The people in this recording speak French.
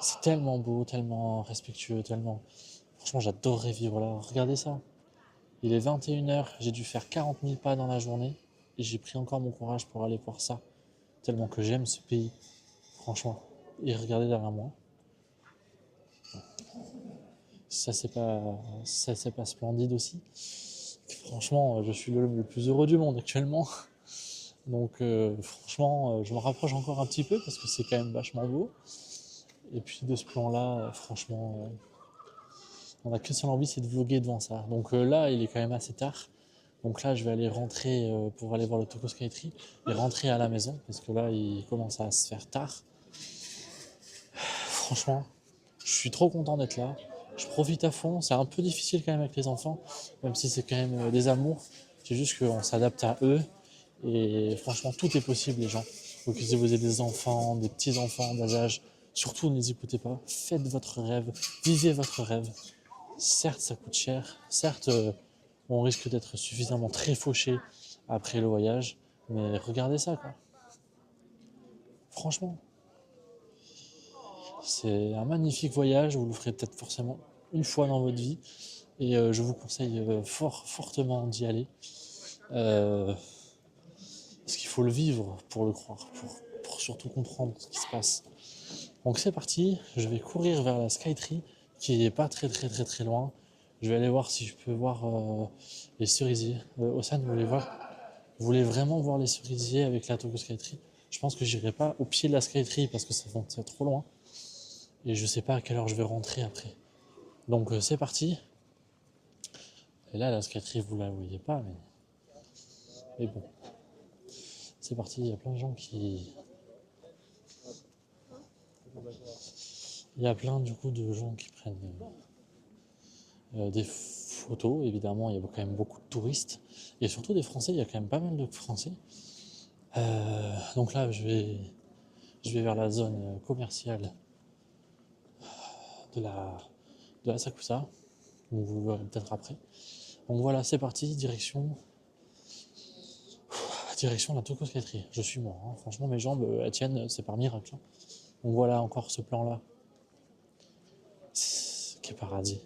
C'est tellement beau, tellement respectueux, tellement... Franchement, j'adorerais vivre là. Regardez ça. Il est 21 h, j'ai dû faire 40 000 pas dans la journée et j'ai pris encore mon courage pour aller voir ça. Tellement que j'aime ce pays, franchement. Et regardez derrière moi. Ça c'est pas splendide aussi. Franchement, je suis l'homme le plus heureux du monde actuellement. Donc franchement, je me rapproche encore un petit peu parce que c'est quand même vachement beau. Et puis de ce plan-là, franchement, on a que seule envie, c'est de vlogger devant ça. Donc là, il est quand même assez tard. Donc là, je vais aller rentrer pour aller voir le Toko Skytree et rentrer à la maison parce que là, il commence à se faire tard. Franchement, je suis trop content d'être là. Je profite à fond. C'est un peu difficile quand même avec les enfants, même si c'est quand même des amours. C'est juste qu'on s'adapte à eux. Et franchement, tout est possible, les gens. Donc, si vous avez des enfants, des petits-enfants bas âge, surtout ne les écoutez pas. Faites votre rêve. Vivez votre rêve. Certes, ça coûte cher. Certes, on risque d'être suffisamment tréfauché après le voyage. Mais regardez ça, quoi. Franchement, c'est un magnifique voyage. Vous le ferez peut-être forcément une fois dans votre vie. Et je vous conseille fortement d'y aller. Euh, Parce qu'il faut le vivre pour le croire, pour surtout comprendre ce qui se passe. Donc c'est parti, je vais courir vers la Skytree, qui est pas très loin. Je vais aller voir si je peux voir les cerisiers. Ossane, vous voulez vraiment voir les cerisiers avec la Toko Skytree? Je pense que j'irai pas au pied de la Skytree parce que c'est trop loin. Et je sais pas à quelle heure je vais rentrer après. Donc c'est parti. Et là, la Skytree, vous la voyez pas, mais bon. C'est parti, il y a plein de gens qui... Il y a plein du coup de gens qui prennent des photos, évidemment, il y a quand même beaucoup de touristes. Et surtout des Français, il y a quand même pas mal de Français. Donc là, je vais vers la zone commerciale de de la Sakusa. Donc vous le verrez peut-être après. Donc voilà, c'est parti, direction la Toko Skytree. Je suis mort, hein. Franchement, mes jambes, elles tiennent, c'est par miracle, hein. Donc voilà encore ce plan-là. Quel paradis.